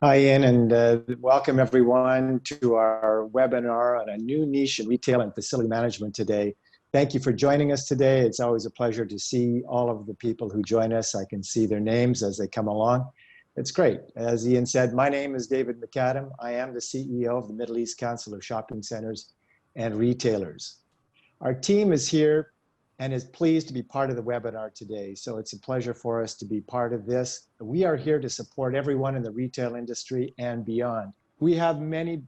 Hi, Ian, and welcome everyone to our webinar on a new niche in retail and facility management today. Thank you for joining us today. It's always a pleasure to see all of the people who join us. I can see their names as they come along. It's great. As Ian said, my name is David MACADAM. I am the CEO of the Middle East Council of Shopping Centers and Retailers. Our team is here and is pleased to be part of the webinar today. So it's a pleasure for us to be part of this. We are here to support everyone in the retail industry and beyond. We have many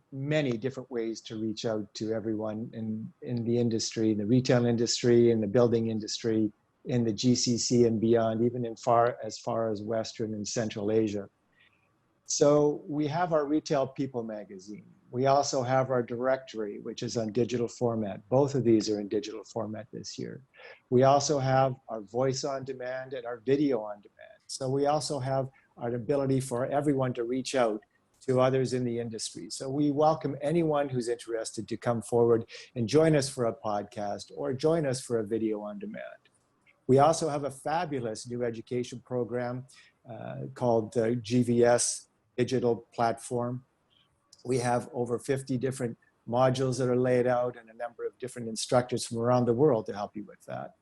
different ways to reach out to everyone in the industry, in the retail industry, in the building industry, in the GCC and beyond, even as far as Western and Central Asia. So we have our Retail People magazine. We also have our directory, which is on digital format. Both of these are in digital format this year. We also have our voice on demand and our video on demand. So we also have our ability for everyone to reach out to others in the industry. So we welcome anyone who's interested to come forward and join us for a podcast or join us for a video on demand. We also have a fabulous new education program called GVS Digital Platform. We have over 50 different modules that are laid out and a number of different instructors from around the world to help you with that.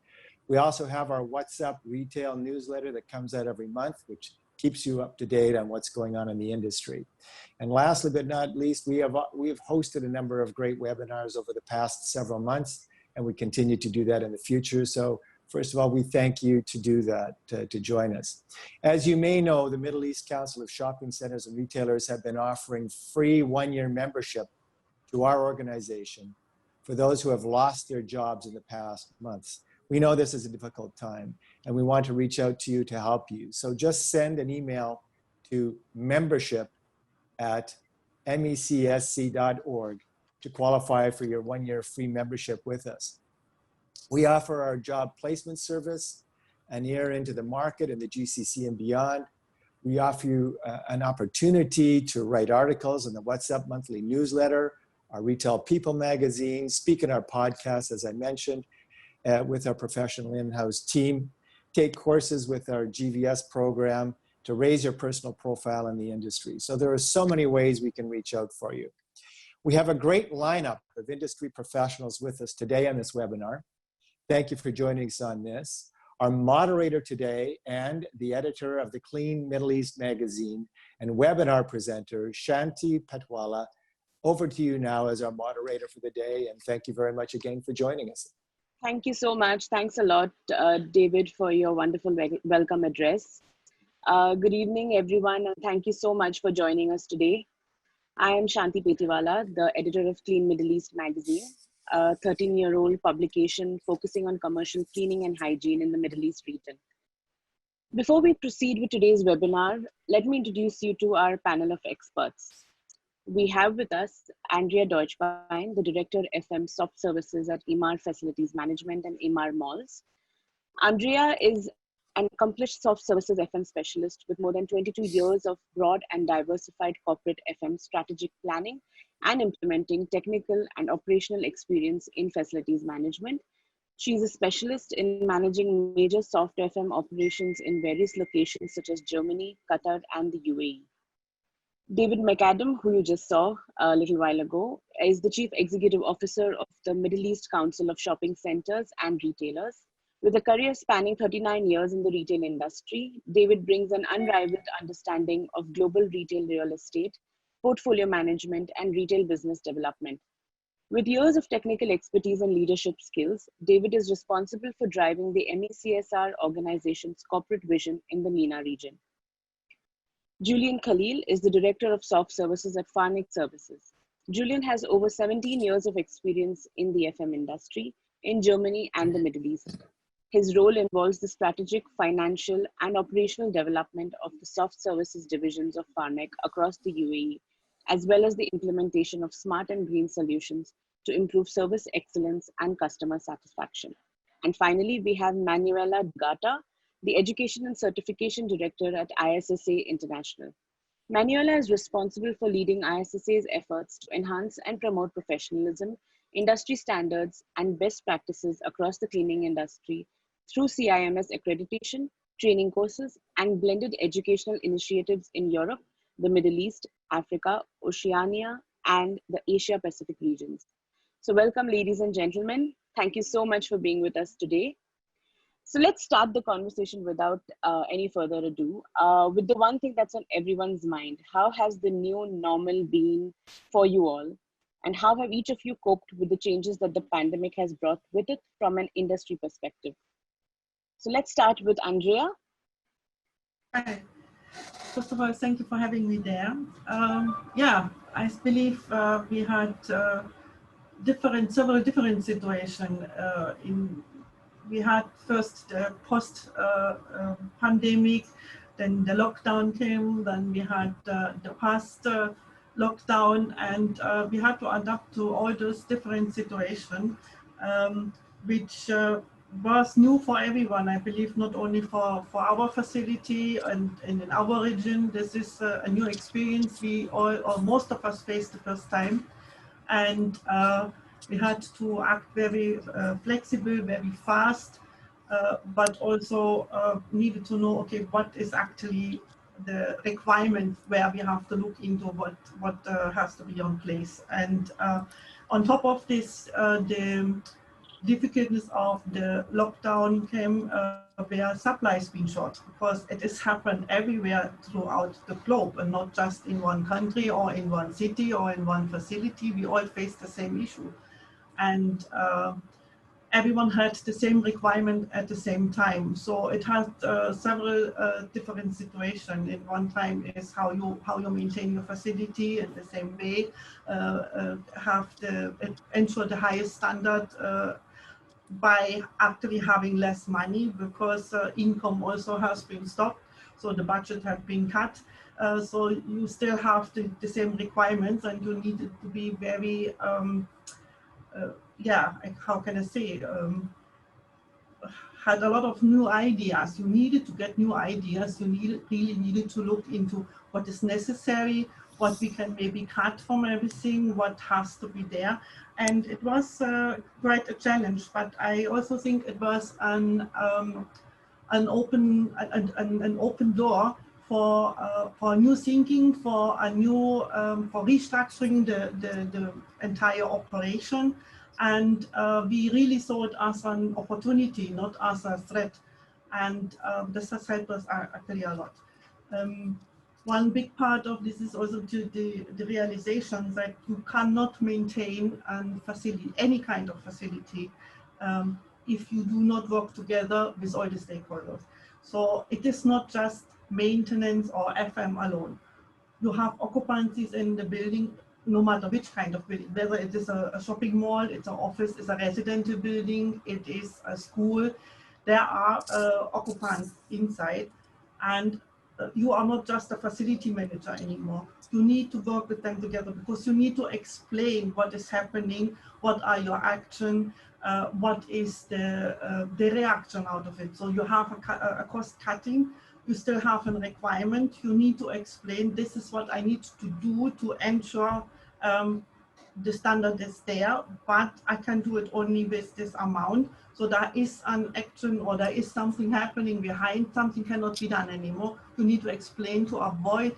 We also have our WhatsApp retail newsletter that comes out every month, which keeps you up to date on what's going on in the industry. And lastly but not least, we have hosted a number of great webinars over the past several months, and we continue to do that in the future. So first of all, we thank you to do that, to join us. As you may know, the Middle East Council of Shopping Centers and Retailers have been offering free one-year membership to our organization for those who have lost their jobs in the past months. We know this is a difficult time, and we want to reach out to you to help you. So just send an email to membership@mecsc.org to qualify for your one-year free membership with us. We offer our job placement service an year into the market in the GCC and beyond. We offer you an opportunity to write articles in the WhatsApp monthly newsletter, our Retail People magazine, speak in our podcast, as I mentioned, with our professional in-house team, take courses with our GVS program to raise your personal profile in the industry. So there are so many ways we can reach out for you. We have a great lineup of industry professionals with us today on this webinar. Thank you for joining us on this. Our moderator today and the editor of the Clean Middle East magazine and webinar presenter, Shanti Petiwala, over to you now as our moderator for the day. And thank you very much again for joining us. Thank you so much. Thanks a lot, David, for your wonderful welcome address. Good evening, everyone, and thank you so much for joining us today. I am Shanti Petiwala, the editor of Clean Middle East magazine, a 13-year-old publication focusing on commercial cleaning and hygiene in the Middle East region. Before we proceed with today's webinar, let me introduce you to our panel of experts. We have with us Andrea Deutschbein, the Director FM Soft Services at EMAAR Facilities Management and EMAAR Malls. Andrea is an accomplished soft services FM specialist with more than 22 years of broad and diversified corporate FM strategic planning and implementing technical and operational experience in facilities management. She's a specialist in managing major soft FM operations in various locations such as Germany, Qatar, and the UAE. David MACADAM, who you just saw a little while ago, is the Chief Executive Officer of the Middle East Council of Shopping Centers and Retailers. With a career spanning 39 years in the retail industry, David brings an unrivaled understanding of global retail real estate, portfolio management, and retail business development. With years of technical expertise and leadership skills, David is responsible for driving the MECS+R organization's corporate vision in the MENA region. Julian Khalil is the Director of Soft Services at Farnek Services. Julian has over 17 years of experience in the FM industry in Germany and the Middle East. His role involves the strategic, financial, and operational development of the soft services divisions of Farnek across the UAE, as well as the implementation of smart and green solutions to improve service excellence and customer satisfaction. And finally, we have Manuela, the Education and Certification Director at ISSA International. Manuela is responsible for leading ISSA's efforts to enhance and promote professionalism, industry standards, and best practices across the cleaning industry through CIMS accreditation, training courses, and blended educational initiatives in Europe, the Middle East, Africa, Oceania, and the Asia Pacific regions. So welcome, ladies and gentlemen. Thank you so much for being with us today. So let's start the conversation without any further ado with the one thing that's on everyone's mind. How has the new normal been for you all? And how have each of you coped with the changes that the pandemic has brought with it from an industry perspective? So let's start with Andrea. Hi. First of all, thank you for having me there. Yeah, I believe we had several different situations. We had first the post-pandemic, then the lockdown came, then we had the past lockdown, and we had to adapt to all those different situations, which was new for everyone, I believe, not only for our facility and in our region. This is a new experience we all, or most of us, faced the first time. And we had to act very flexible, very fast, but also needed to know, okay, what is actually the requirements where we have to look into what has to be on place. And on top of this, the difficulties of the lockdown came where supplies been short, because it has happened everywhere throughout the globe and not just in one country or in one city or in one facility. We all face the same issue, and everyone had the same requirement at the same time. So it has several different situations. In one time is how you maintain your facility in the same way, ensure the highest standard by actually having less money, because income also has been stopped, so the budget has been cut. So you still have the same requirements, and you need to be very, yeah, how can I say, had a lot of new ideas. You needed to get new ideas. You really needed to look into what is necessary, what we can maybe cut from everything, what has to be there. And it was quite a challenge, but I also think it was an open door for new thinking, for a new for restructuring the entire operation. And we really saw it as an opportunity, not as a threat. And this has helped us actually a lot. One big part of this is also the realization that you cannot maintain a facility, any kind of facility, if you do not work together with all the stakeholders. So it is not just maintenance or FM alone. You have occupancies in the building, no matter which kind of building, whether it is a shopping mall, it's an office, it's a residential building, it is a school. There are occupants inside, and you are not just a facility manager anymore. You need to work with them together, because you need to explain what is happening, what are your actions, what is the reaction out of it. So you have a cost cutting, you still have a requirement. You need to explain, this is what I need to do to ensure the standard is there, but I can do it only with this amount. So there is an action, or there is something happening behind, something cannot be done anymore. You need to explain to avoid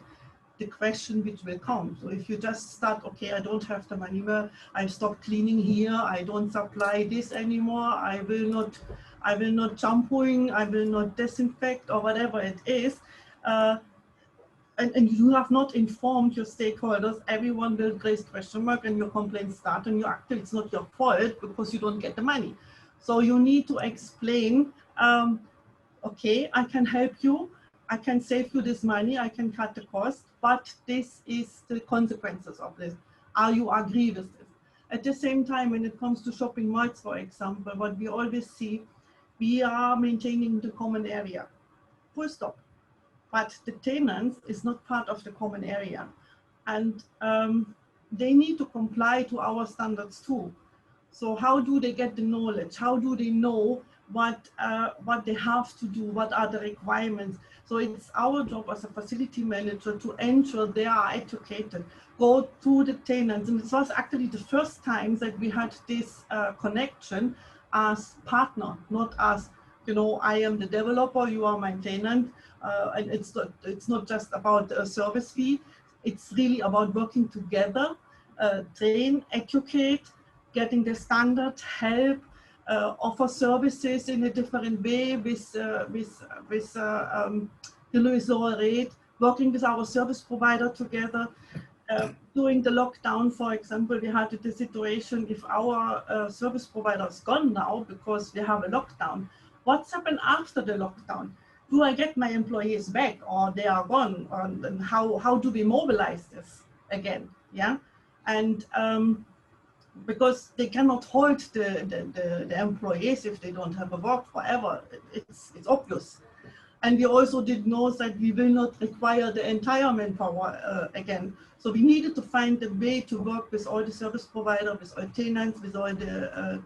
the question which will come. So if you just start, okay, I don't have the money more, I stop cleaning here, I don't supply this anymore, I will not shampooing, I will not disinfect, or whatever it is, and you have not informed your stakeholders, everyone will raise question mark and your complaints start, and actually it's not your fault because you don't get the money. So you need to explain, okay, I can help you, I can save you this money, I can cut the cost, but this is the consequences of this. Are you agree with this? At the same time, when it comes to shopping malls, for example, what we always see, we are maintaining the common area, full stop. But the tenants is not part of the common area. And they need to comply to our standards too. So how do they get the knowledge? How do they know what they have to do? What are the requirements? So it's our job as a facility manager to ensure they are educated, go to the tenants. And it was actually the first time that we had this connection as partner, not as you know, I am the developer, you are my tenant, and it's not just about a service fee. It's really about working together, train, educate, getting the standard, help, offer services in a different way with lower rate, working with our service provider together. During the lockdown, for example, we had the situation if our service provider is gone now because we have a lockdown. What's happened after the lockdown? Do I get my employees back or they are gone? And how do we mobilize this again? Yeah, and because they cannot hold the employees if they don't have a work forever. It's obvious. And we also did know that we will not require the entire manpower again. So we needed to find a way to work with all the service providers, with all tenants, with all the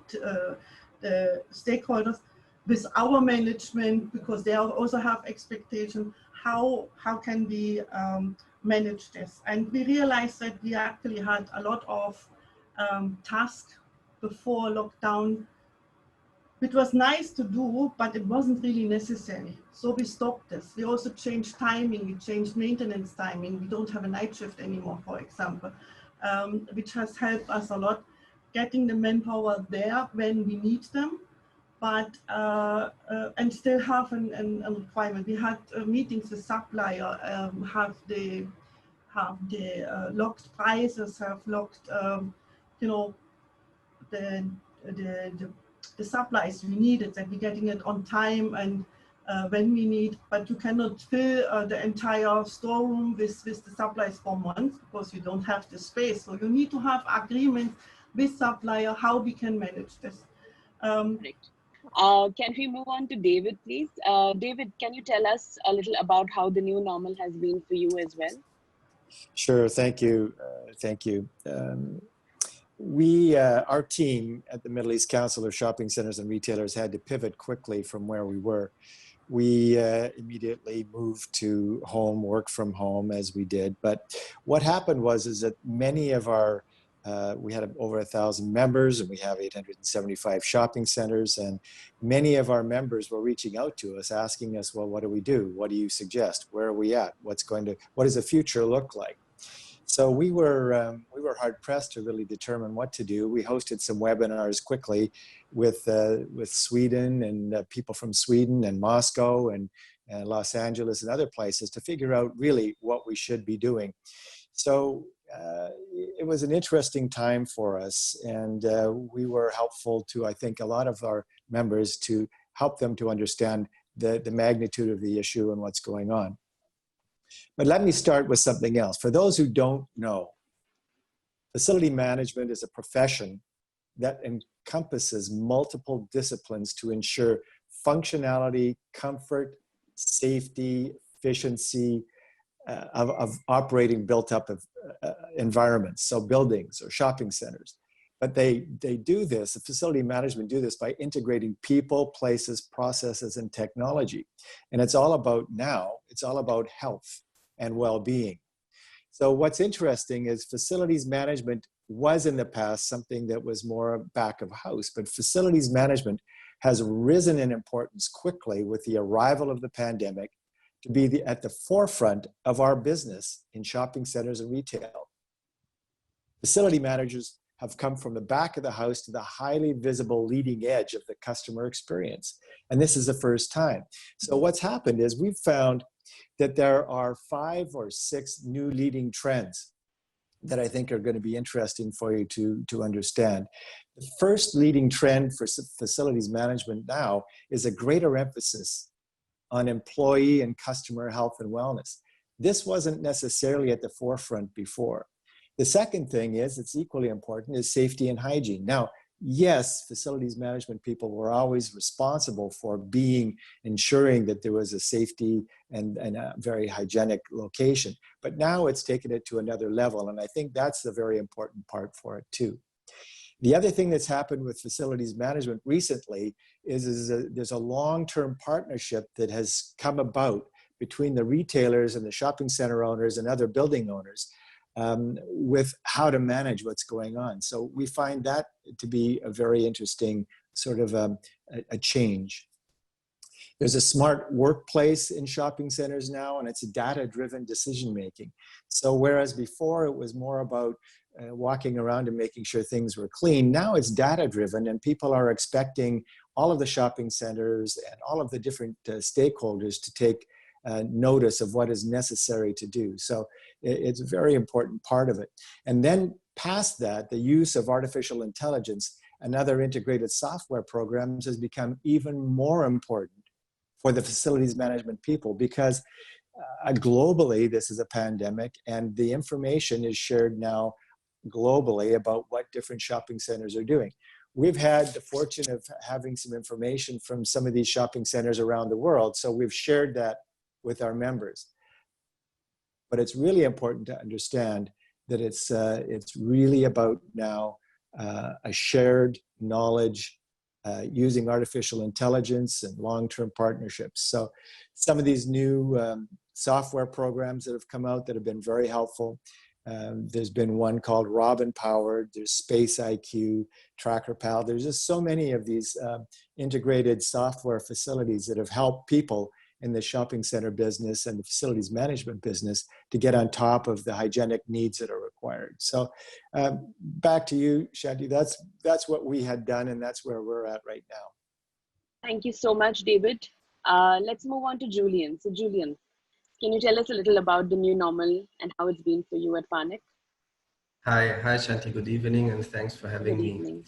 stakeholders, with our management, because they also have expectations. How can we manage this? And we realized that we actually had a lot of tasks before lockdown. It was nice to do, but it wasn't really necessary. So we stopped this. We also changed timing. We changed maintenance timing. We don't have a night shift anymore, for example, which has helped us a lot, getting the manpower there when we need them, but and still have a requirement. We had meetings with supplier, have the locked prices, have locked, you know, the supplies we needed, that we're getting it on time and when we need, but you cannot fill the entire storeroom with the supplies for months because you don't have the space. So you need to have agreement with supplier how we can manage this. Correct. Can we move on to David, please? David, can you tell us a little about how the new normal has been for you as well? Sure, thank you. Thank you. Our team at the Middle East Council of Shopping Centers and Retailers had to pivot quickly from where we were. We immediately moved to home, work from home as we did. But what happened is that many of our, we had over 1,000 members and we have 875 shopping centers, and many of our members were reaching out to us asking us, well, what do we do? What do you suggest? Where are we at? What does the future look like? So we were hard pressed to really determine what to do. We hosted some webinars quickly with Sweden and people from Sweden and Moscow and Los Angeles and other places to figure out really what we should be doing. So it was an interesting time for us, and we were helpful to, I think, a lot of our members to help them to understand the magnitude of the issue and what's going on. But let me start with something else. For those who don't know, facility management is a profession that encompasses multiple disciplines to ensure functionality, comfort, safety, efficiency of operating built-up environments, so buildings or shopping centers. But they do this, the facility management do this by integrating people, places, processes, and technology. And it's all about health and well-being. So what's interesting is facilities management was in the past something that was more back of house, but facilities management has risen in importance quickly with the arrival of the pandemic to be at the forefront of our business in shopping centers and retail. Facility managers have come from the back of the house to the highly visible leading edge of the customer experience. And this is the first time. So what's happened is we've found that there are 5 or 6 new leading trends that I think are going to be interesting for you to understand. The first leading trend for facilities management now is a greater emphasis on employee and customer health and wellness. This wasn't necessarily at the forefront before. The second thing is, it's equally important, is safety and hygiene. Now, yes, facilities management people were always responsible for ensuring that there was a safety and a very hygienic location. But now it's taken it to another level, and I think that's the very important part for it too. The other thing that's happened with facilities management recently is there's a long-term partnership that has come about between the retailers and the shopping center owners and other building owners with how to manage what's going on. So we find that to be a very interesting sort of a change. There's a smart workplace in shopping centers now, and it's data-driven decision-making. So whereas before it was more about walking around and making sure things were clean, now it's data-driven, and people are expecting all of the shopping centers and all of the different stakeholders to take notice of what is necessary to do. So it's a very important part of it. And then past that, the use of artificial intelligence and other integrated software programs has become even more important for the facilities management people, because globally, this is a pandemic, and the information is shared now globally about what different shopping centers are doing. We've had the fortune of having some information from some of these shopping centers around the world, so we've shared that with our members. But it's really important to understand that it's really about now a shared knowledge using artificial intelligence and long-term partnerships. So some of these new software programs that have come out that have been very helpful. There's been one called Robin Powered, there's Space IQ, Tracker Pal. There's just so many of these integrated software facilities that have helped people in the shopping center business and the facilities management business to get on top of the hygienic needs that are required. So back to you, Shanti. That's what we had done, and that's where we're at right now. Thank you so much, David. Let's move on to Julian. So Julian, can you tell us a little about the new normal and how it's been for you at Farnek? Hi Shanti, good evening, and thanks for having me.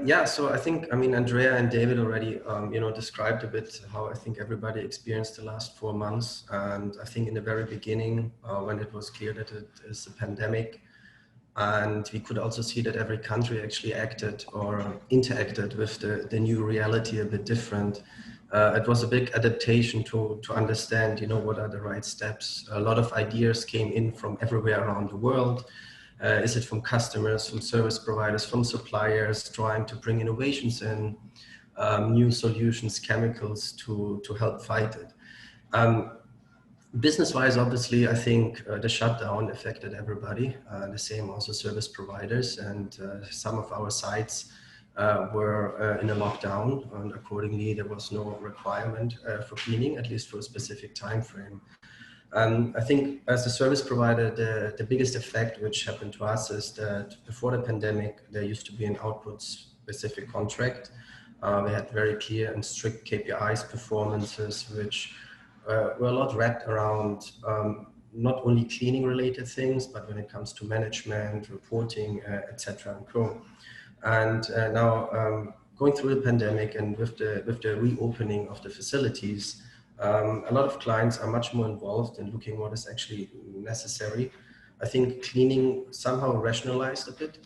Yeah, so I think, Andrea and David already, described a bit how I think everybody experienced the last 4 months. And I think in the very beginning, when it was clear that it is a pandemic, and we could also see that every country actually acted or interacted with the new reality a bit different. It was a big adaptation to understand, what are the right steps. A lot of ideas came in from everywhere around the world. Is it from customers, from service providers, from suppliers, trying to bring innovations in, new solutions, chemicals to help fight it. Business-wise, obviously, I think the shutdown affected everybody, the same also service providers, and some of our sites were in a lockdown, and accordingly there was no requirement for cleaning, at least for a specific time frame. I think as a service provider, the biggest effect which happened to us is that before the pandemic, there used to be an output specific contract. We had very clear and strict KPIs, performances, which were a lot wrapped around not only cleaning related things, but when it comes to management, reporting, etc. and co. And now going through the pandemic and with the reopening of the facilities, a lot of clients are much more involved in looking what is actually necessary. I think cleaning somehow rationalized a bit,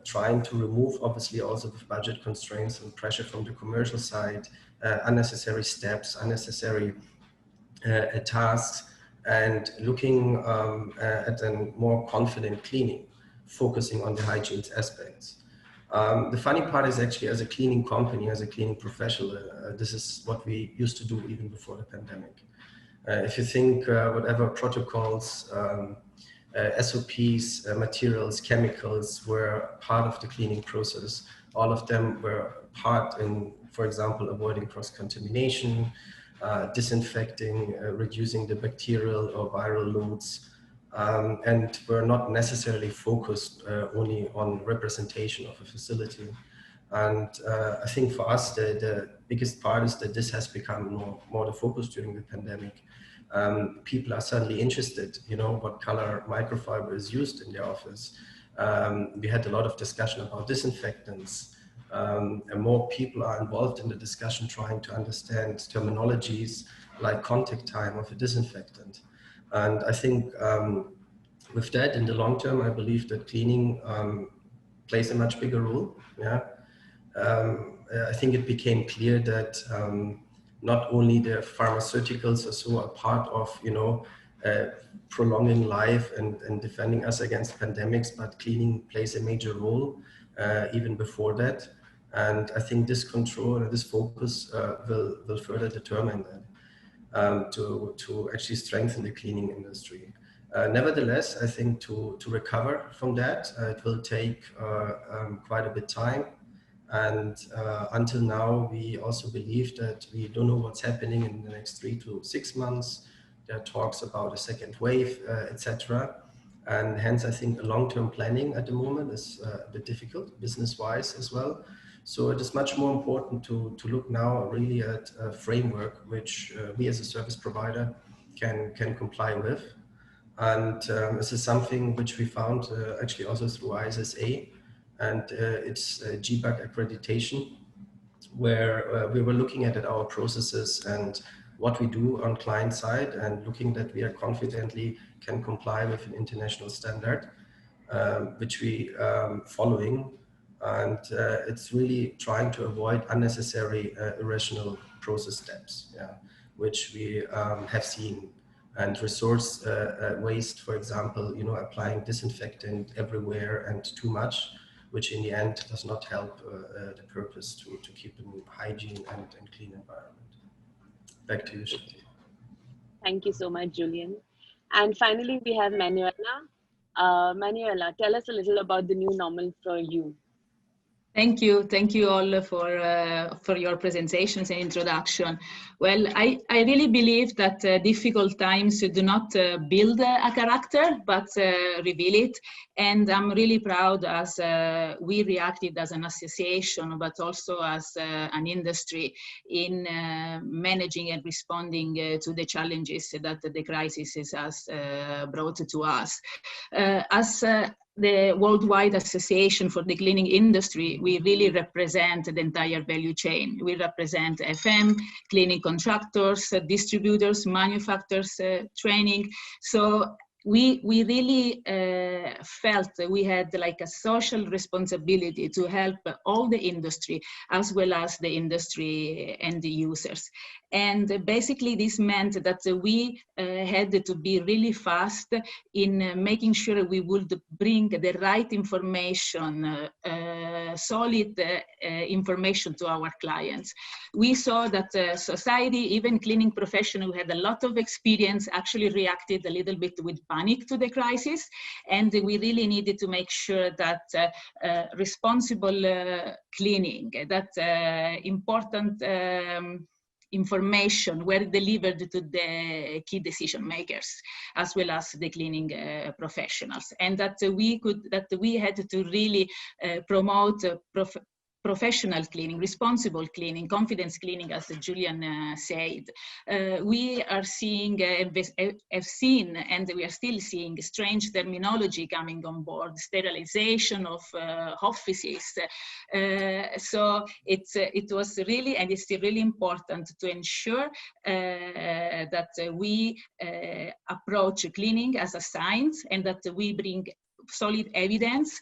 trying to remove, obviously also with budget constraints and pressure from the commercial side, unnecessary steps, unnecessary tasks, and looking at a more confident cleaning, focusing on the hygiene aspects. The funny part is actually, as a cleaning company, as a cleaning professional, this is what we used to do even before the pandemic. If you think whatever protocols, SOPs, materials, chemicals were part of the cleaning process, all of them were part in, for example, avoiding cross-contamination, disinfecting, reducing the bacterial or viral loads, and we're not necessarily focused only on representation of a facility. And I think for us, the biggest part is that this has become more the focus during the pandemic. People are suddenly interested, what color microfiber is used in the office. We had a lot of discussion about disinfectants, and more people are involved in the discussion trying to understand terminologies like contact time of a disinfectant. And I think with that, in the long term, I believe that cleaning plays a much bigger role. Yeah, I think it became clear that not only the pharmaceuticals are so a part of, prolonging life and defending us against pandemics, but cleaning plays a major role even before that. And I think this control and this focus will further determine that to actually strengthen the cleaning industry. Nevertheless, I think to recover from that, it will take quite a bit time. And until now, we also believe that we don't know what's happening in the next 3 to 6 months. There are talks about a second wave, etc. And hence, I think long-term planning at the moment is a bit difficult, business-wise as well. So it is much more important to look now really at a framework which we as a service provider can comply with. And this is something which we found actually also through ISSA, and it's GBAC accreditation, where we were looking at our processes and what we do on client side, and looking that we are confidently can comply with an international standard, which we following. And it's really trying to avoid unnecessary irrational process steps, which we have seen. And resource waste, for example, applying disinfectant everywhere and too much, which in the end does not help the purpose to keep a hygiene and clean environment. Back to you, Shanti. Thank you so much, Julian. And finally, we have Manuela. Manuela, tell us a little about the new normal for you. Thank you all for your presentations and introduction. Well, I really believe that difficult times do not build a character, but reveal it. And I'm really proud as we reacted as an association, but also as an industry in managing and responding to the challenges that the crisis has brought to us. As the Worldwide Association for the Cleaning Industry, we really represent the entire value chain. We represent FM, cleaning contractors, distributors, manufacturers, training. So we really felt that we had like a social responsibility to help all the industry as well as the industry and the users. And basically this meant that we had to be really fast in making sure we would bring the right information, solid information to our clients. We saw that society, even cleaning professionals who had a lot of experience, actually reacted a little bit with panic to the crisis. And we really needed to make sure that responsible cleaning, that important information were delivered to the key decision makers as well as the cleaning professionals, and that we had to really promote professional cleaning, responsible cleaning, confidence cleaning, as Julian said. We are seeing, have seen, and we are still seeing strange terminology coming on board, sterilization of offices. So it was really, and it's still really important to ensure that we approach cleaning as a science, and that we bring solid evidence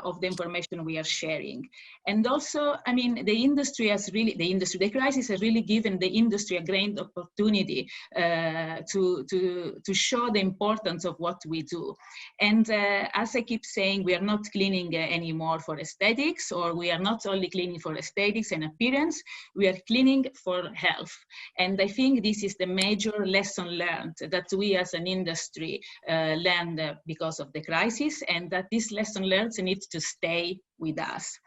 of the information we are sharing. And also, I mean, the crisis has really given the industry a great opportunity to show the importance of what we do. And as I keep saying, we are not cleaning anymore for aesthetics, or we are not only cleaning for aesthetics and appearance, we are cleaning for health. And I think this is the major lesson learned that we as an industry learned because of the crisis, and that this lesson learned needs to stay with us.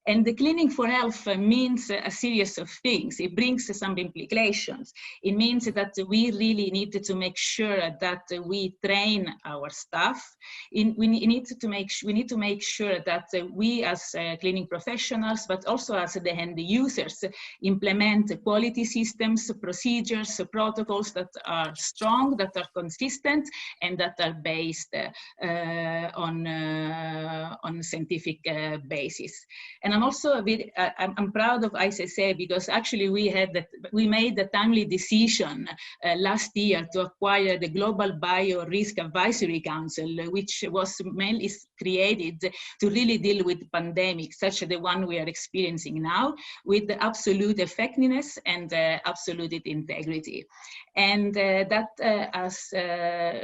And the cleaning for health means a series of things. It brings some implications. It means that we really need to make sure that we train our staff. We need to make sure that we as cleaning professionals, but also as the end users, implement quality systems, procedures, protocols that are strong, that are consistent, and that are based on scientific basis. And I'm also I'm proud of ISSA, because actually we made the timely decision last year to acquire the Global Bio Risk Advisory Council, which was mainly created to really deal with pandemics, such as the one we are experiencing now, with absolute effectiveness and absolute integrity. And that has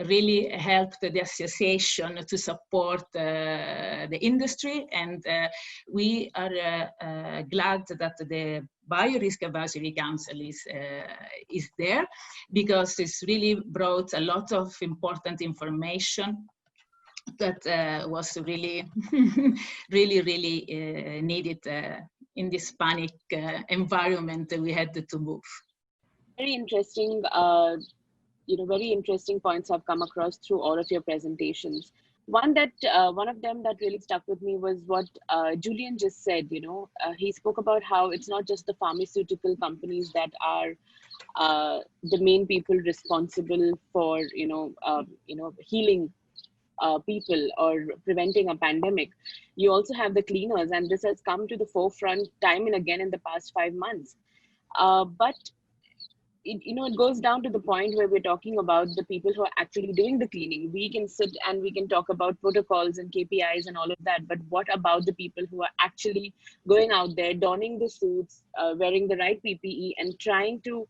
really helped the association to support the industry, and we are glad that the Biorisk Advisory Council is there, because it's really brought a lot of important information that was really, really needed in this panic environment that we had to move. Very interesting, very interesting points have come across through all of your presentations. One of them that really stuck with me was what Julian just said. He spoke about how it's not just the pharmaceutical companies that are the main people responsible for healing people or preventing a pandemic. You also have the cleaners, and this has come to the forefront time and again in the past 5 months. But it goes down to the point where we're talking about the people who are actually doing the cleaning. We can sit and we can talk about protocols and KPIs and all of that, but what about the people who are actually going out there, donning the suits, wearing the right PPE, and trying to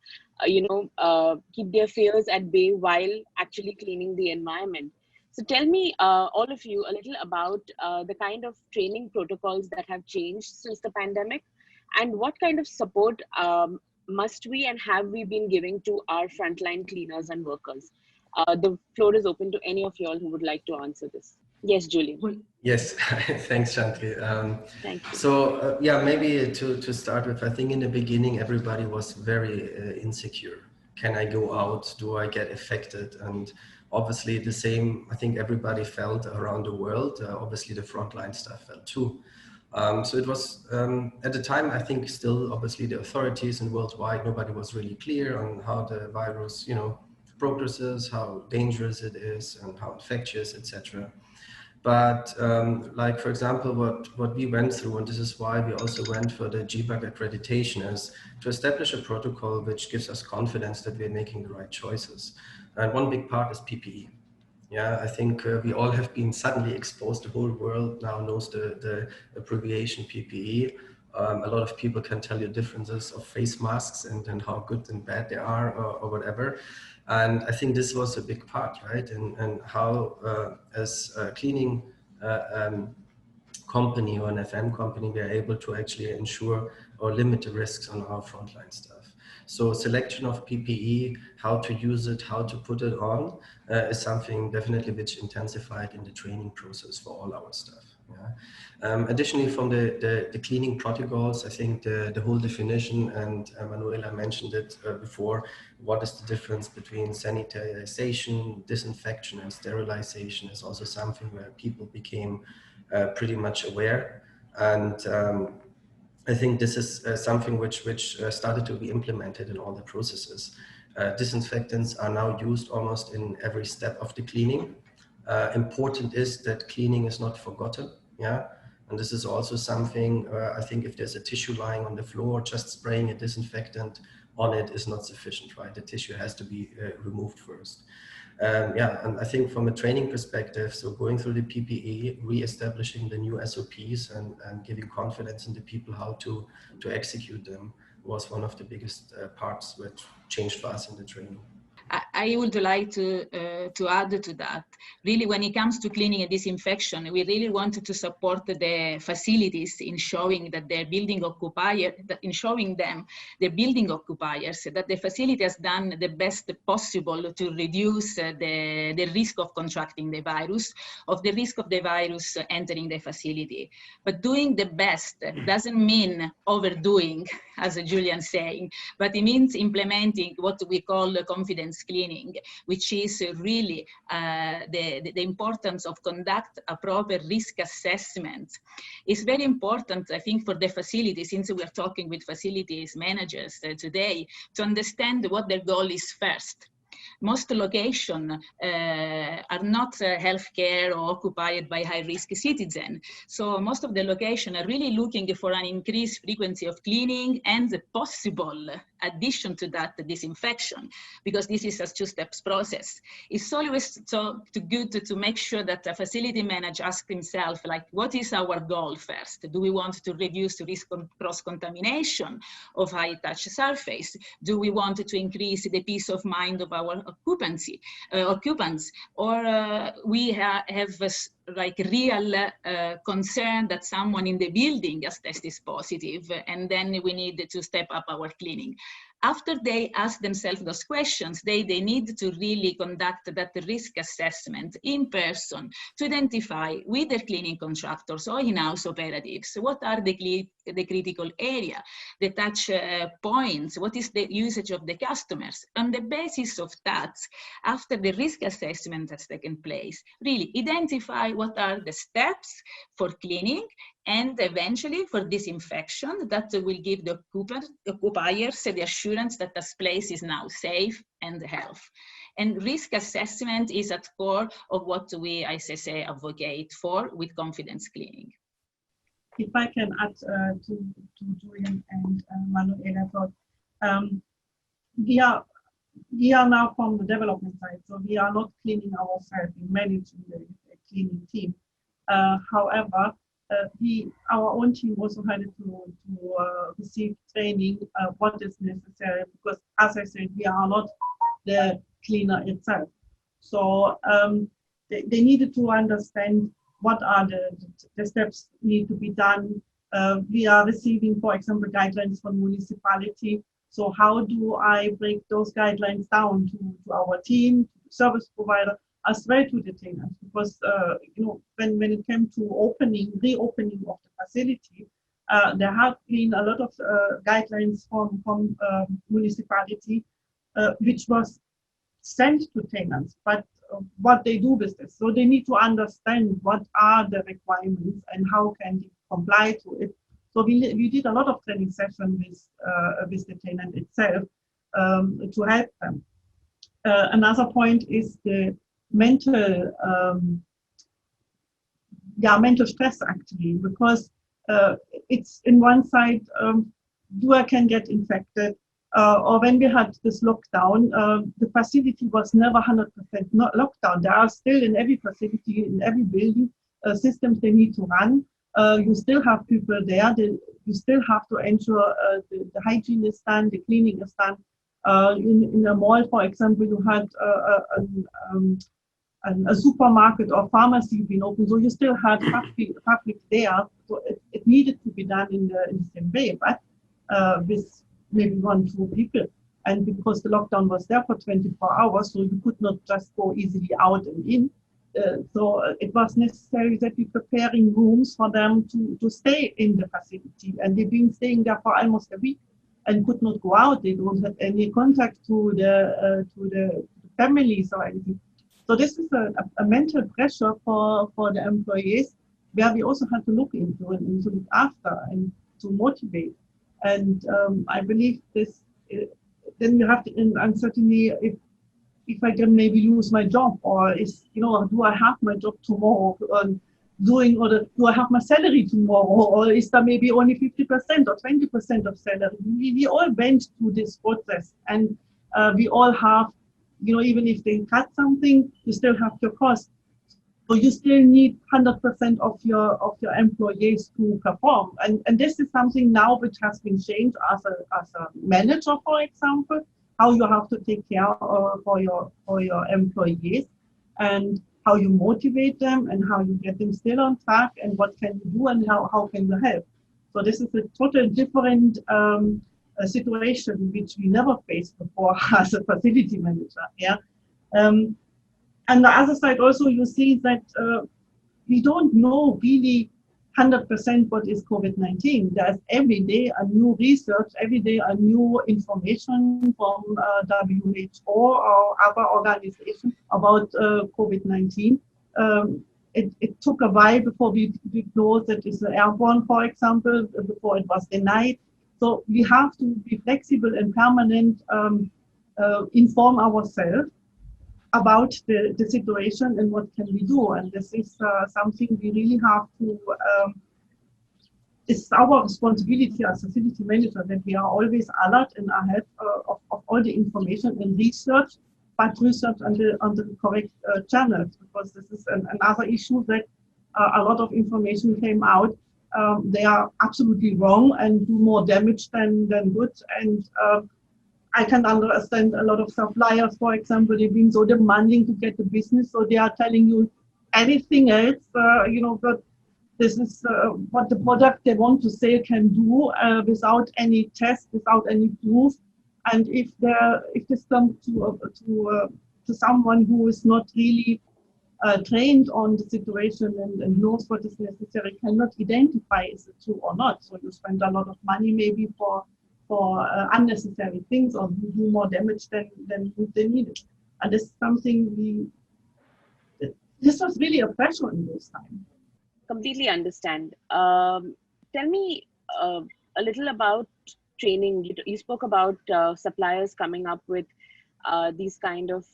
keep their fears at bay while actually cleaning the environment? So tell me, all of you, a little about the kind of training protocols that have changed since the pandemic, and what kind of support must we and have we been giving to our frontline cleaners and workers? The floor is open to any of you all who would like to answer this. Yes, Julian. Yes, thanks, Shanti. Thank you. So yeah, maybe to start with, I think in the beginning, everybody was very insecure. Can I go out? Do I get affected? And obviously the same, I think everybody felt around the world. Obviously the frontline staff felt too. So it was, at the time, I think still, obviously the authorities and worldwide, nobody was really clear on how the virus, progresses, how dangerous it is and how infectious, etc. But like, for example, what we went through, and this is why we also went for the GBAC accreditation, is to establish a protocol which gives us confidence that we're making the right choices. And one big part is PPE. Yeah, I think we all have been suddenly exposed. The whole world now knows the abbreviation PPE. A lot of people can tell you differences of face masks and how good and bad they are or whatever. And I think this was a big part, right? And how as a cleaning company or an FM company, we are able to actually ensure or limit the risks on our frontline staff. So selection of PPE, how to use it, how to put it on, is something definitely which intensified in the training process for all our staff. Yeah. Additionally, from the cleaning protocols, I think the whole definition, and Manuela mentioned it before, what is the difference between sanitization, disinfection, and sterilization is also something where people became pretty much aware. And I think this is something which started to be implemented in all the processes. Disinfectants are now used almost in every step of the cleaning. Important is that cleaning is not forgotten. Yeah, and this is also something I think if there's a tissue lying on the floor, just spraying a disinfectant on it is not sufficient, right? The tissue has to be removed first. Yeah, and I think from a training perspective, so going through the PPE, re-establishing the new SOPs and giving confidence in the people how to execute them was one of the biggest parts which changed for us in the training. I would like to add to that. Really, when it comes to cleaning and disinfection, we really wanted to support the facilities in showing that their building occupiers, that the facility has done the best possible to reduce the risk of contracting the virus, of the risk of the virus entering the facility. But doing the best doesn't mean overdoing, as Julian saying, but it means implementing what we call confidence cleaning, which is really the importance of conduct a proper risk assessment. It's very important, I think, for the facility, since we are talking with facilities managers today, to understand what their goal is first. Most locations are not healthcare or occupied by high-risk citizens. So most of the locations are really looking for an increased frequency of cleaning and the possible addition to that, the disinfection, because this is a two-steps process. It's always so good to make sure that a facility manager asks himself, like, what is our goal first? Do we want to reduce the risk of cross-contamination of high-touch surface? Do we want to increase the peace of mind of our occupants? Or we have like real concern that someone in the building has tested positive, and then we need to step up our cleaning. After they ask themselves those questions, they need to really conduct that risk assessment in person to identify with their cleaning contractors or in-house operatives what are the critical area, the touch points, what is the usage of the customers. On the basis of that, after the risk assessment has taken place, really identify what are the steps for cleaning and eventually for disinfection that will give the occupiers the assurance that this place is now safe and healthy. And risk assessment is at core of what we, ISSA, advocate for with confidence cleaning. If I can add to Julian and Manuela, we are now from the development side, so we are not cleaning ourselves, we managing the cleaning team. However, our own team also had to receive training what is necessary, because as I said, we are not the cleaner itself. So they needed to understand what are the steps need to be done. We are receiving, for example, guidelines from municipality. So how do I break those guidelines down to our team, to the service provider, as well to the tenants? Because when it came to reopening of the facility, there have been a lot of guidelines from municipality, which was sent to tenants, but what they do with this. So they need to understand what are the requirements and how can they comply to it. So we did a lot of training sessions with the tenant itself to help them. Another point is the mental stress, actually, because it's in one side, doer can get infected, or when we had this lockdown, the facility was never 100% not locked down. There are still in every facility, in every building, systems they need to run. You still have people there. You still have to ensure the hygiene is done, the cleaning is done. In a mall, for example, you had a supermarket or pharmacy being open, so you still had public there. So it needed to be done in the same way, but with maybe 1-2 people. And because the lockdown was there for 24 hours, so you could not just go easily out and in. So it was necessary that we preparing rooms for them to stay in the facility. And they've been staying there for almost a week and could not go out. They don't have any contact to the families or anything. So this is a mental pressure for the employees, where we also have to look into and to look after and to motivate. And I believe this, then you have to, and certainly if I can maybe lose my job, or do I have my job tomorrow, do I have my salary tomorrow, or is there maybe only 50% or 20% of salary? We all went through this process, and we all have, even if they cut something, you still have your cost. So you still need 100% of your employees to perform, and this is something now which has been changed as a manager, for example, how you have to take care for your employees, and how you motivate them, and how you get them still on track, and what can you do, and how can you help. So this is a totally different situation which we never faced before as a facility manager. Yeah. And the other side also, you see that we don't know really 100% what is COVID-19. There's every day a new research, every day a new information from WHO or other organizations about COVID-19. It took a while before we know that it's airborne, for example, before it was denied. So we have to be flexible and permanent, inform ourselves about the situation and what can we do. And this is something we really have to, it's our responsibility as a facility manager that we are always alert and ahead of all the information and research, but research on the correct channels, because this is another issue that a lot of information came out. They are absolutely wrong and do more damage than good. And I can understand a lot of suppliers, for example, they've been so demanding to get the business, so they are telling you anything else, but this is what the product they want to sell can do without any test, without any proof. And if this comes to someone who is not really trained on the situation and knows what is necessary, cannot identify is it true or not. So you spend a lot of money maybe for unnecessary things, or you do more damage than needed. And this is something this was really a pressure in those times. Completely understand. Tell me a little about training. You spoke about suppliers coming up with these kind of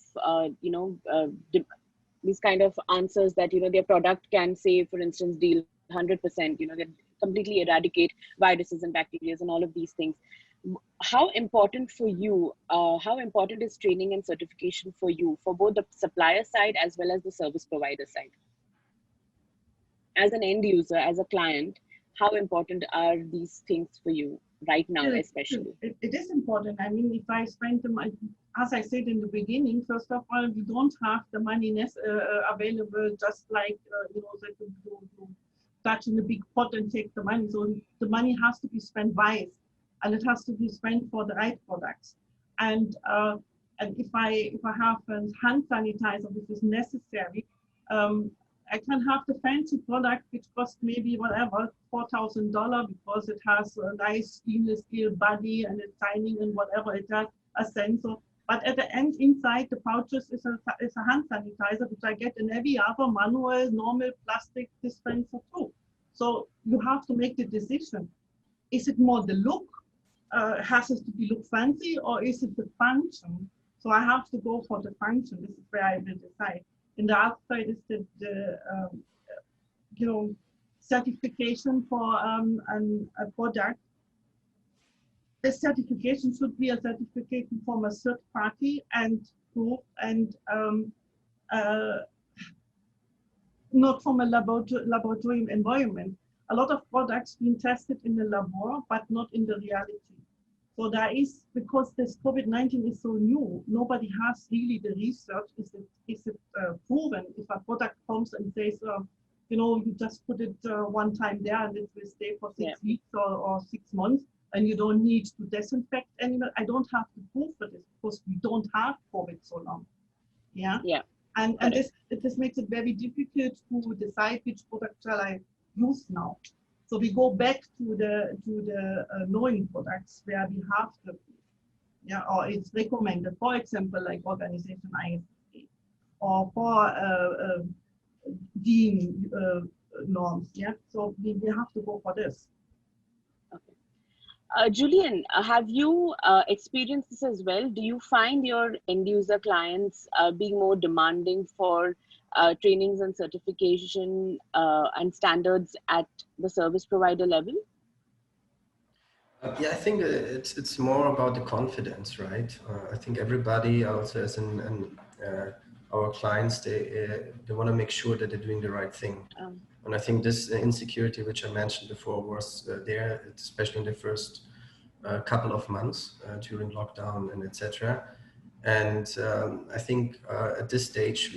these kind of answers that their product can say, for instance, deal 100%. They completely eradicate viruses and bacteria and all of these things. How important for you? How important is training and certification for you, for both the supplier side as well as the service provider side? As an end user, as a client, how important are these things for you right now, especially? It is important. I mean, if I spend the money, as I said in the beginning, first of all, we don't have the money available just like, that to touch in a big pot and take the money. So the money has to be spent wise, and it has to be spent for the right products. And if I have a hand sanitizer, which is necessary, I can have the fancy product which costs maybe whatever, $4,000, because it has a nice stainless steel body and it's shining and whatever, it has a sensor. But at the end, inside the pouches is a hand sanitizer, which I get in every other manual, normal plastic dispenser too. So you have to make the decision. Is it more the look? Has it to be look fancy, or is it the function? So I have to go for the function. This is where I will decide. In the outside is the certification for a product. The certification should be a certification from a third party and proof, and not from a laboratory environment. A lot of products being tested in the lab, but not in the reality. So there is, because this COVID-19 is so new, nobody has really the research. Is it proven? If a product comes and says, you just put it one time there and it will stay for 6 weeks or 6 months, and you don't need to disinfect anymore. I don't have to prove for this because we don't have COVID so long. Yeah. And this makes it very difficult to decide which product shall I use now. So we go back to the knowing products where we have the, or it's recommended, for example, like organization ISSA, or for DIN norms. So we have to go for this. Okay. Julian, have you experienced this as well? Do you find your end user clients being more demanding for trainings and certification and standards at the service provider level? Yeah, I think it's more about the confidence, right? I think everybody also as our clients, they want to make sure that they're doing the right thing. And I think this insecurity, which I mentioned before, was there, especially in the first couple of months during lockdown and etc. And I think at this stage,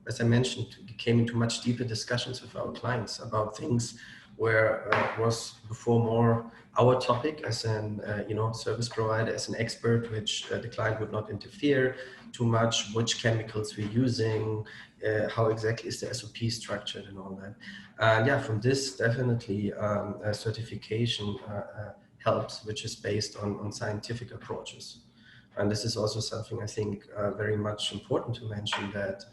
as I mentioned, we came into much deeper discussions with our clients about things where it was before more our topic as an service provider, as an expert, which the client would not interfere too much, which chemicals we're using, how exactly is the SOP structured and all that. And yeah, from this definitely certification helps, which is based on scientific approaches. And this is also something I think very much important to mention, that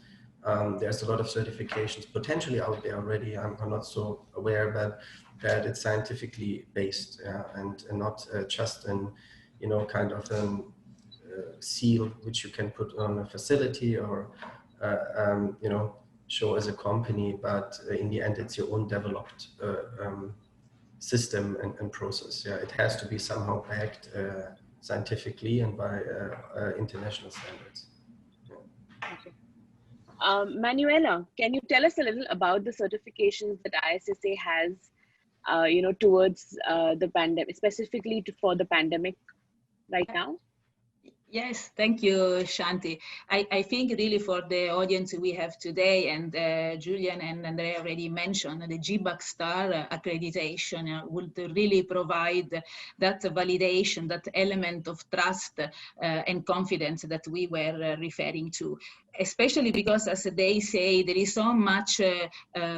there's a lot of certifications potentially out there already. I'm not so aware, but that it's scientifically based and not just an, kind of a seal which you can put on a facility or, show as a company, but in the end, it's your own developed system and process. Yeah, it has to be somehow backed scientifically and by international standards. Okay. Manuela, can you tell us a little about the certifications that ISSA has, towards the pandemic, specifically for the pandemic right now? Yes, thank you, Shanti. I think really for the audience we have today, and Julian and Andrea already mentioned, the MECSC+R accreditation would really provide that validation, that element of trust and confidence that we were referring to. Especially because, as they say, there is so much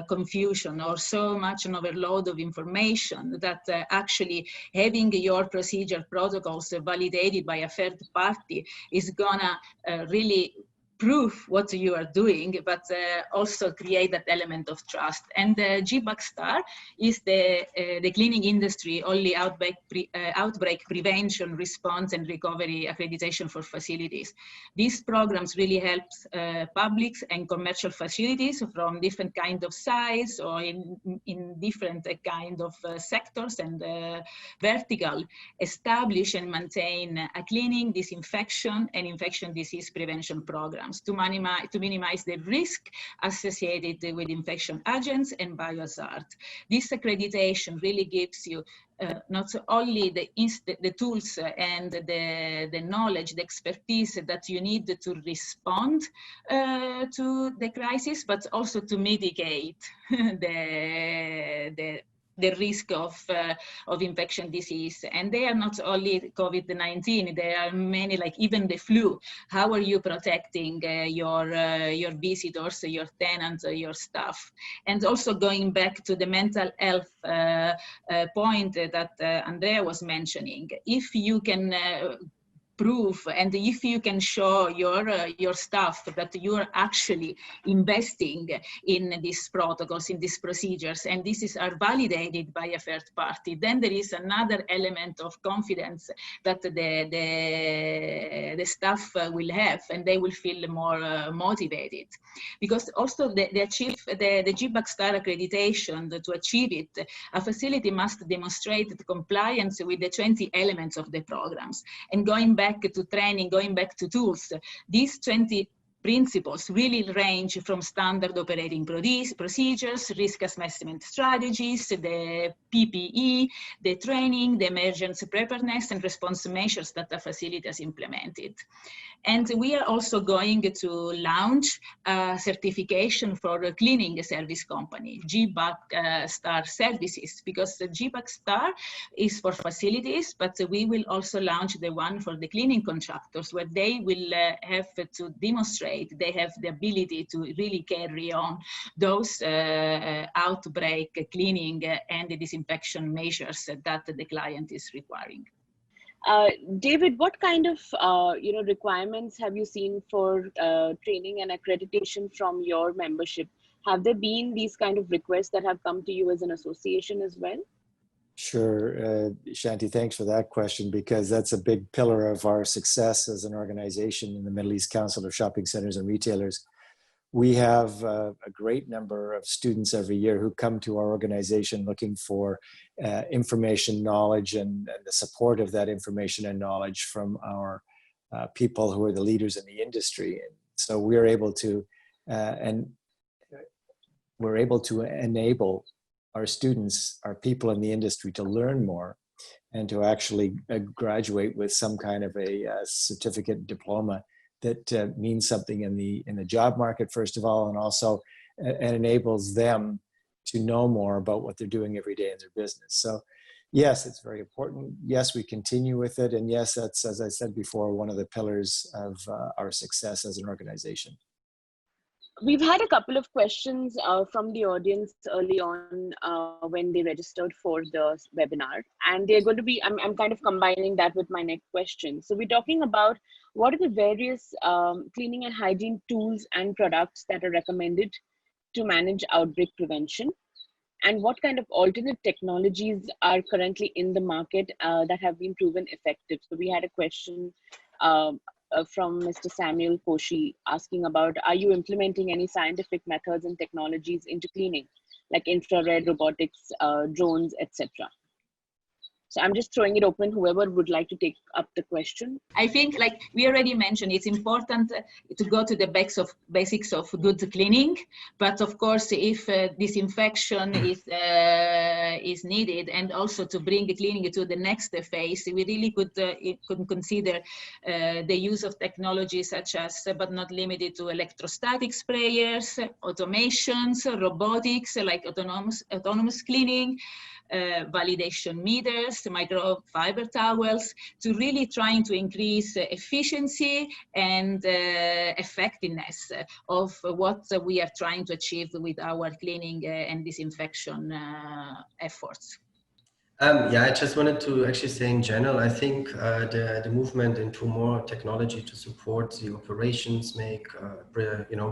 confusion or so much an overload of information that actually having your procedure protocols validated by a third party is gonna really prove what you are doing, but also create that element of trust. And the MECSC+R is the cleaning industry only outbreak prevention, response, and recovery accreditation for facilities. These programs really help public and commercial facilities from different kind of size or in different kind of sectors and vertical establish and maintain a cleaning, disinfection, and infection disease prevention programs to minimize the risk associated with infection agents and biohazard. This accreditation really gives you not only the tools and the knowledge, the expertise that you need to respond to the crisis, but also to mitigate the risk of infection disease. And they are not only COVID-19, there are many, like even the flu. How are you protecting your visitors, your tenants, your staff? And also going back to the mental health point that Andrea was mentioning, if you can prove and if you can show your staff that you are actually investing in these protocols, in these procedures, and are validated by a third party, then there is another element of confidence that the staff will have, and they will feel more motivated. Because also the MECSC+R accreditation, to achieve it, a facility must demonstrate compliance with the 20 elements of the programs. And going back to training, going back to tools, these 20 principles really range from standard operating procedures, risk assessment strategies, the PPE, the training, the emergency preparedness and response measures that the facility has implemented. And we are also going to launch a certification for a cleaning service company, MECSC+R services, because the MECSC+R is for facilities, but we will also launch the one for the cleaning contractors, where they will have to demonstrate they have the ability to really carry on those outbreak cleaning and the disinfection measures that the client is requiring. David, what kind of requirements have you seen for training and accreditation from your membership? Have there been these kind of requests that have come to you as an association as well? Sure, Shanti, thanks for that question, because that's a big pillar of our success as an organization in the Middle East Council of Shopping Centers and Retailers. We have a great number of students every year who come to our organization looking for information, knowledge, and the support of that information and knowledge from our people who are the leaders in the industry. And so we're able to enable our students, our people in the industry, to learn more and to actually graduate with some kind of a certificate diploma that means something in the job market, first of all, and also enables them to know more about what they're doing every day in their business. So yes, it's very important. Yes, we continue with it. And yes, that's, as I said before, one of the pillars of our success as an organization. We've had a couple of questions from the audience early on when they registered for the webinar, and they're going to be, I'm kind of combining that with my next question. So we're talking about what are the various cleaning and hygiene tools and products that are recommended to manage outbreak prevention, and what kind of alternate technologies are currently in the market that have been proven effective. So we had a question from Mr. Samuel Koshi asking about, are you implementing any scientific methods and technologies into cleaning, like infrared, robotics, drones, etc.? So I'm just throwing it open, whoever would like to take up the question. I think, like we already mentioned, it's important to go to the basics of good cleaning. But of course, if disinfection is needed, and also to bring the cleaning to the next phase, we really could consider the use of technologies such as, but not limited to, electrostatic sprayers, automations, robotics, like autonomous cleaning, validation meters, microfiber towels, to really trying to increase efficiency and effectiveness of what we are trying to achieve with our cleaning and disinfection efforts. Yeah, I just wanted to actually say in general, I think the movement into more technology to support the operations,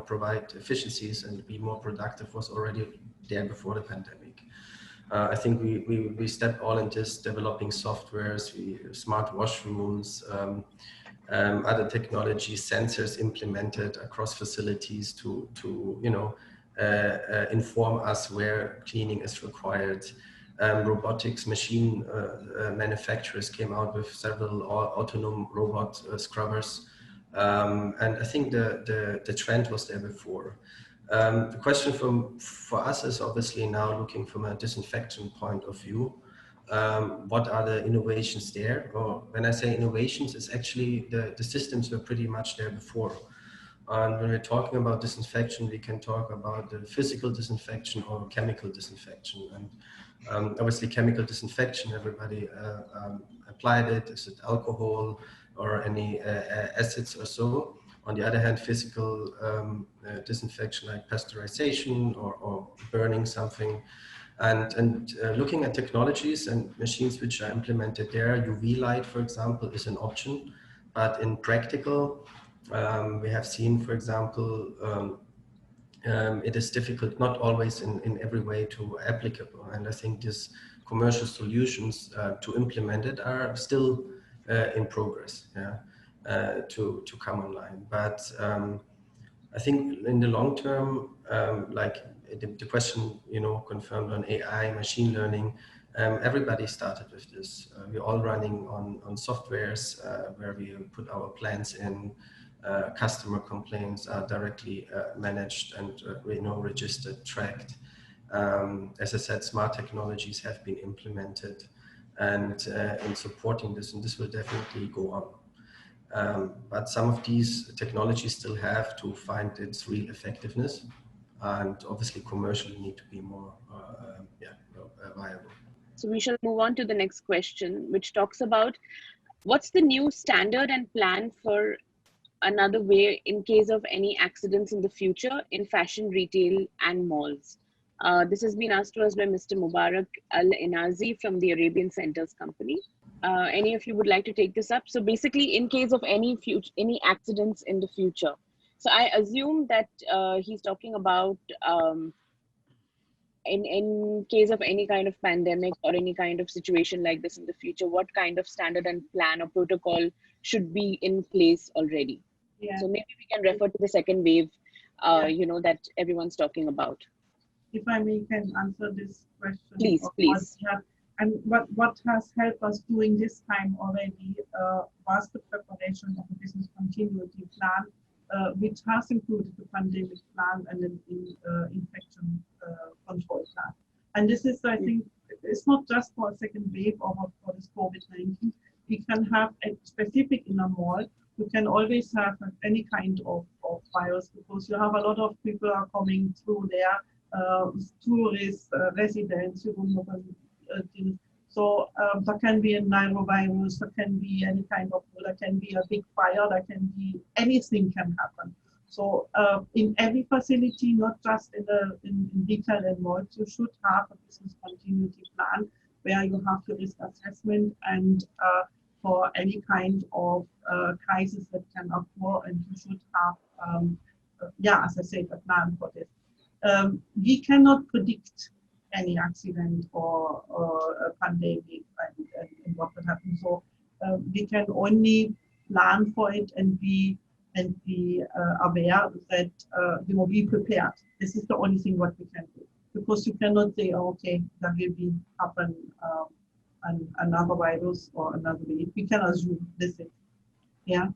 provide efficiencies and be more productive was already there before the pandemic. I think we stepped all into this, developing softwares, smart washrooms, other technologies, sensors implemented across facilities to inform us where cleaning is required. Robotics machine manufacturers came out with several autonomous robot scrubbers, and I think the trend was there before. The question for us is obviously now looking from a disinfection point of view. What are the innovations there? Or when I say innovations, it's actually the systems were pretty much there before. And when we're talking about disinfection, we can talk about the physical disinfection or chemical disinfection. And obviously chemical disinfection, everybody applied it. Is it alcohol or any acids or so? On the other hand, physical disinfection like pasteurization or burning something. And looking at technologies and machines which are implemented there, UV light, for example, is an option. But in practical, we have seen, for example, it is difficult, not always in every way to applicable. And I think these commercial solutions to implement it are still in progress. Yeah. To come online, but I think in the long term, like the question, confirmed on AI, machine learning, everybody started with this. We're all running on softwares where we put our plans in. Customer complaints are directly managed and registered, tracked. As I said, smart technologies have been implemented, and in supporting this, and this will definitely go on. But some of these technologies still have to find its real effectiveness, and obviously commercially need to be more viable. So we shall move on to the next question, which talks about what's the new standard and plan for another way in case of any accidents in the future in fashion, retail and malls. This has been asked to us by Mr. Mubarak Al-Inazi from the Arabian Centers Company. Any of you would like to take this up? So basically, in case of any accidents in the future. So I assume that he's talking about in case of any kind of pandemic or any kind of situation like this in the future, what kind of standard and plan or protocol should be in place already? Yeah. So maybe we can refer to the second wave, that everyone's talking about. If I may, can answer this question. Please, please. And what has helped us during this time already was the preparation of a business continuity plan, which has included the pandemic plan and an infection control plan. And this is, I think, it's not just for a second wave or for this COVID-19. We can have a specific in a mall. You can always have any kind of virus, because you have a lot of people are coming through there, tourists, residents, so there can be a norovirus, there can be any kind of, there can be a big fire, there can be, anything can happen. So in every facility, not just in retail and malls, you should have a business continuity plan where you have your risk assessment and for any kind of crisis that can occur, and you should have, as I said, a plan for this. We cannot predict any accident or a pandemic and what will happen. So we can only plan for it and be aware that be prepared. This is the only thing what we can do, because you cannot say, oh, okay, that will be happen another virus or another way. We can assume this is, yeah.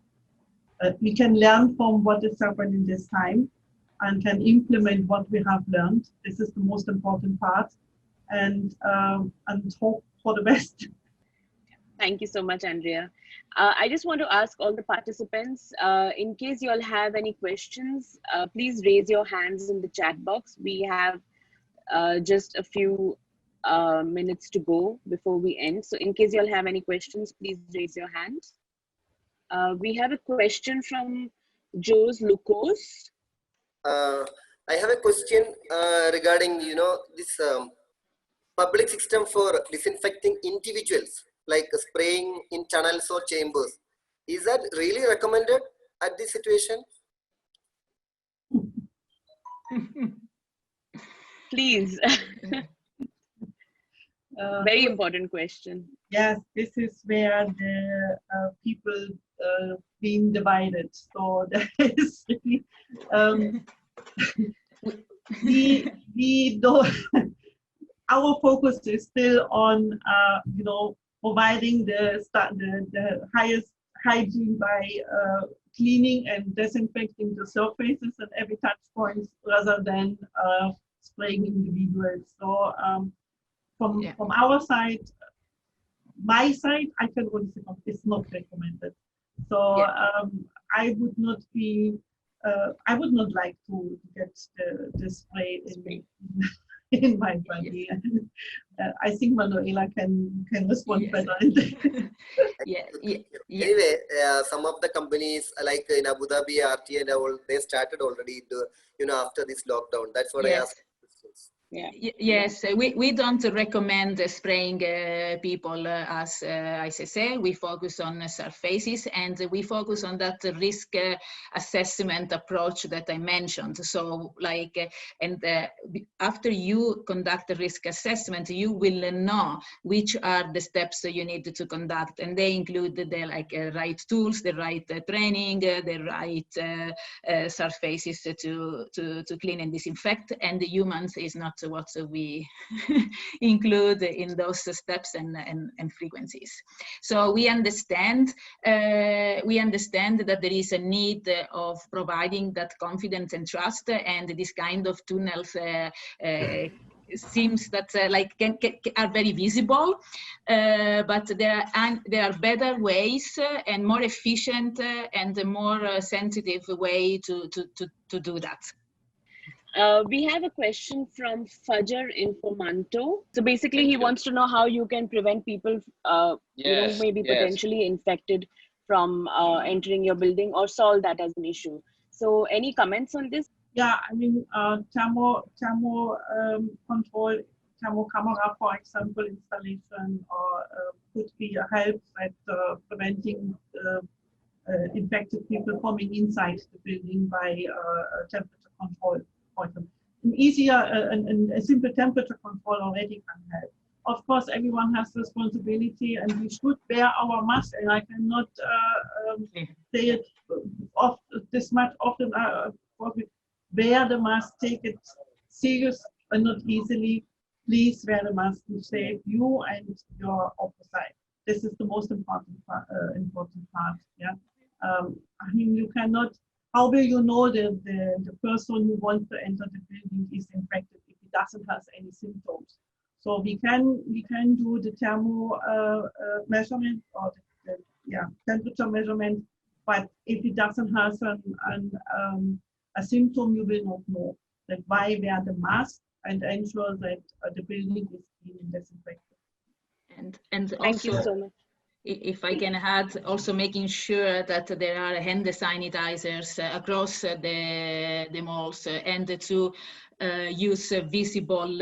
We can learn from what is happening this time and can implement what we have learned. This is the most important part, and hope for the best. Thank you so much, Andrea. I just want to ask all the participants, in case you all have any questions, please raise your hands in the chat box. We have just a few minutes to go before we end. So in case you all have any questions, please raise your hands. We have a question from Jose Lucas. I have a question regarding, this public system for disinfecting individuals, like spraying in tunnels or chambers. Is that really recommended at this situation? Please. Very important question. Yes, this is where the people being divided. So there is we don't. Our focus is still on providing the highest hygiene by cleaning and disinfecting the surfaces and every touch points rather than spraying individuals. So from our side, my side, I can only say it's not recommended. So I would not be, I would not like to get the spray in my body. I think Manuela can respond better. Anyway, some of the companies like in Abu Dhabi, RT and all, they started already, after this lockdown. That's what I asked. Yeah. Yes, we don't recommend spraying people as ISSA. We focus on surfaces and we focus on that risk assessment approach that I mentioned. So after you conduct a risk assessment, you will know which are the steps you need to conduct, and they include the right tools, the right training, the right surfaces to clean and disinfect, and the humans is not what we include in those steps and frequencies. So we understand that there is a need of providing that confidence and trust, and this kind of tunnels seems that are very visible, but there are better ways and more efficient and more sensitive way to do that. We have a question from Fajar Informanto. So basically, he wants to know how you can prevent people, maybe potentially infected from entering your building, or solve that as an issue. So any comments on this? Yeah, I mean, thermo control, thermo camera, for example, installation, or could be a help at preventing infected people coming inside the building by temperature control. An a simple temperature control already can help. Of course, everyone has responsibility, and we should wear our mask. And I cannot say it this much often. Wear the mask, take it serious and not easily. Please wear the mask to save you and your opposite. This is the most important part. Yeah. I mean, you cannot. How will you know the person who wants to enter the building is infected if he doesn't have any symptoms? So we can do the thermo measurement or the temperature measurement, but if it doesn't have a symptom, you will not know. That why wear the mask and ensure that the building is clean and disinfected. And thank you so much. If I can add, also making sure that there are hand sanitizers across the malls, and to use visible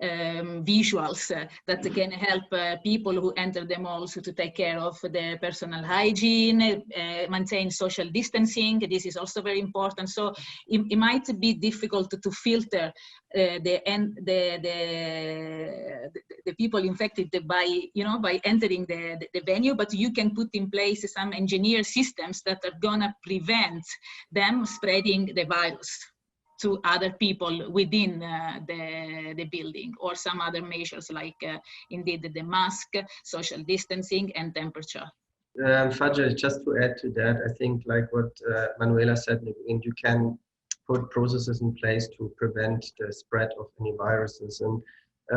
visuals that can help people who enter the malls to take care of their personal hygiene, maintain social distancing. This is also very important. So it might be difficult to filter the people infected by entering the venue, but you can put in place some engineered systems that are gonna prevent them spreading the virus. to other people within the building, or some other measures like indeed the mask, social distancing, and temperature. Fajr, just to add to that, I think like what Manuela said, and you can put processes in place to prevent the spread of any viruses. And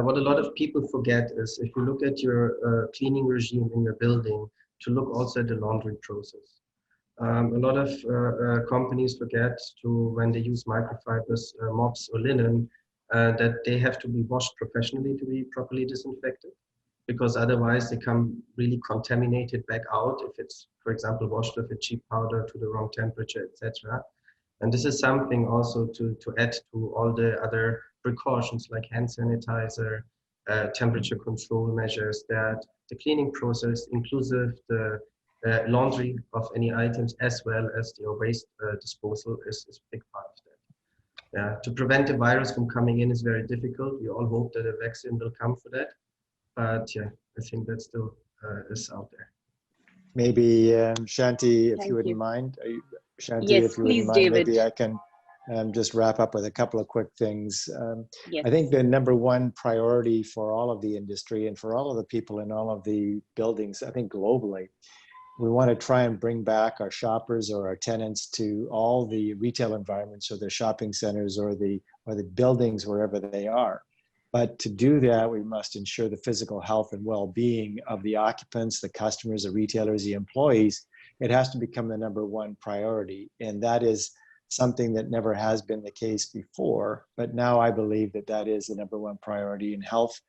what a lot of people forget is, if you look at your cleaning regime in your building, to look also at the laundry process. A lot of companies forget to, when they use microfibers, mops or linen, that they have to be washed professionally to be properly disinfected, because otherwise they come really contaminated back out if it's, for example, washed with a cheap powder to the wrong temperature, etc. And this is something also to add to all the other precautions like hand sanitizer, temperature control measures, that the cleaning process, inclusive the laundry of any items as well as the waste disposal, is a big part of that. Yeah, to prevent the virus from coming in is very difficult. We all hope that a vaccine will come for that. But yeah, I think that still is out there. Maybe Shanti, if you wouldn't mind. Shanti, yes, if you please, wouldn't mind, David. maybe I can just wrap up with a couple of quick things. Yes. I think the number one priority for all of the industry and for all of the people in all of the buildings, I think globally, we want to try and bring back our shoppers or our tenants to all the retail environments, or the shopping centers, or the buildings, wherever they are. But to do that, we must ensure the physical health and well-being of the occupants, the customers, the retailers, the employees. It has to become the number one priority. And that is something that never has been the case before. But now I believe that that is the number one priority. And health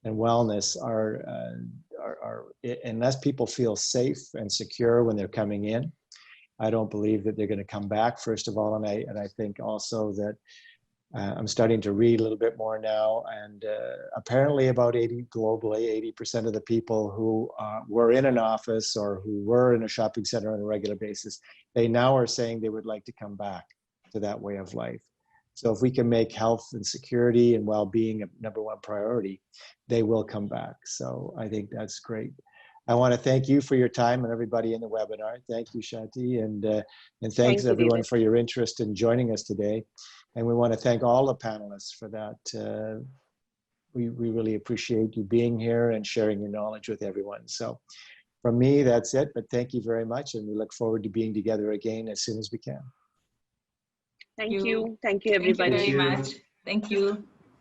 and wellness are unless people feel safe and secure when they're coming in, I don't believe that they're going to come back, first of all. And I think also that I'm starting to read a little bit more now, and apparently about 80% of the people who were in an office or who were in a shopping center on a regular basis, they now are saying they would like to come back to that way of life. So if we can make health and security and well-being a number one priority, they will come back. So I think that's great. I want to thank you for your time and everybody in the webinar. Thank you, Shanti, and thanks everyone for your interest in joining us today. And we want to thank all the panelists for that. We really appreciate you being here and sharing your knowledge with everyone. So from me, that's it, but thank you very much. And we look forward to being together again as soon as we can. Thank you. Thank you, everybody. Thank you very much. Thank you.